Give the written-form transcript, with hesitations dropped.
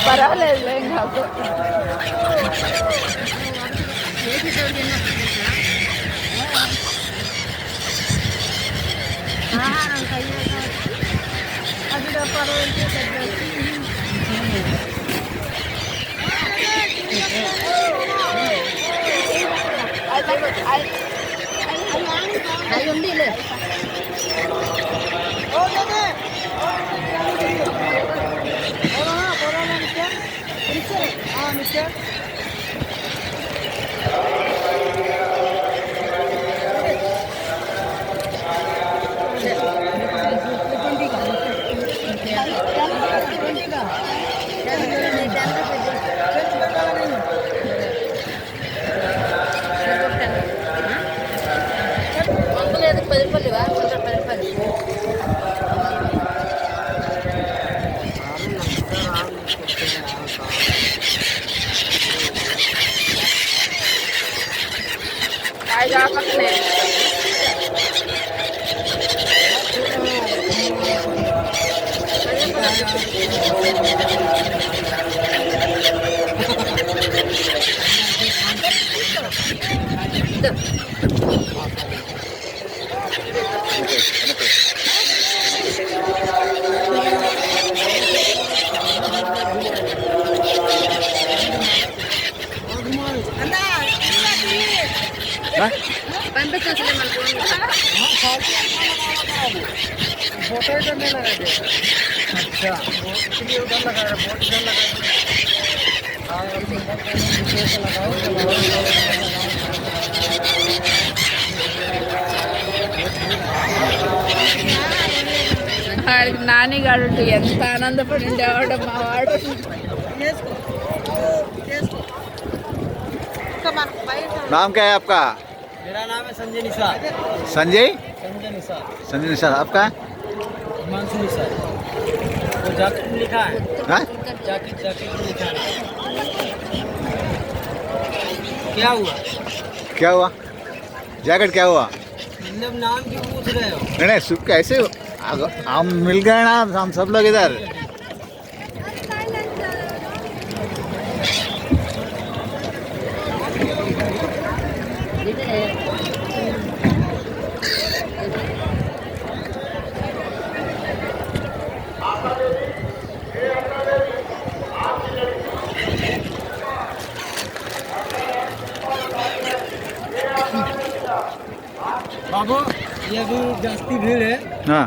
పర్వాలేదు ఏం కాదు. అది ఉంది లేదు 10 రూపాయలువా 10 రూపాయలు आएगा पकने పంపించాల్సిందే మన फोटो इधर नहीं लगा अच्छा इसलिए उधर लगा रहा बोर्ड इधर लगा నానిగాడు ఎంత ఆనందపడి ఉండేవాడు మా వాడు. नाम क्या है आपका? मेरा नाम है संजय निसार। संजय संजय निसार। संजय निसार। आपका? हिमांशु निसार। वो जैकेट में लिखा है। हाँ? जैकेट में लिखा है। क्या हुआ? क्या हुआ? जैकेट क्या हुआ? मतलब नाम क्यों पूछ रहे हो? नहीं नहीं सुख कैसे हम मिल गए ना, हम सब लोग इधर। बाबू ये अभी जास्ती भीड़ है। हाँ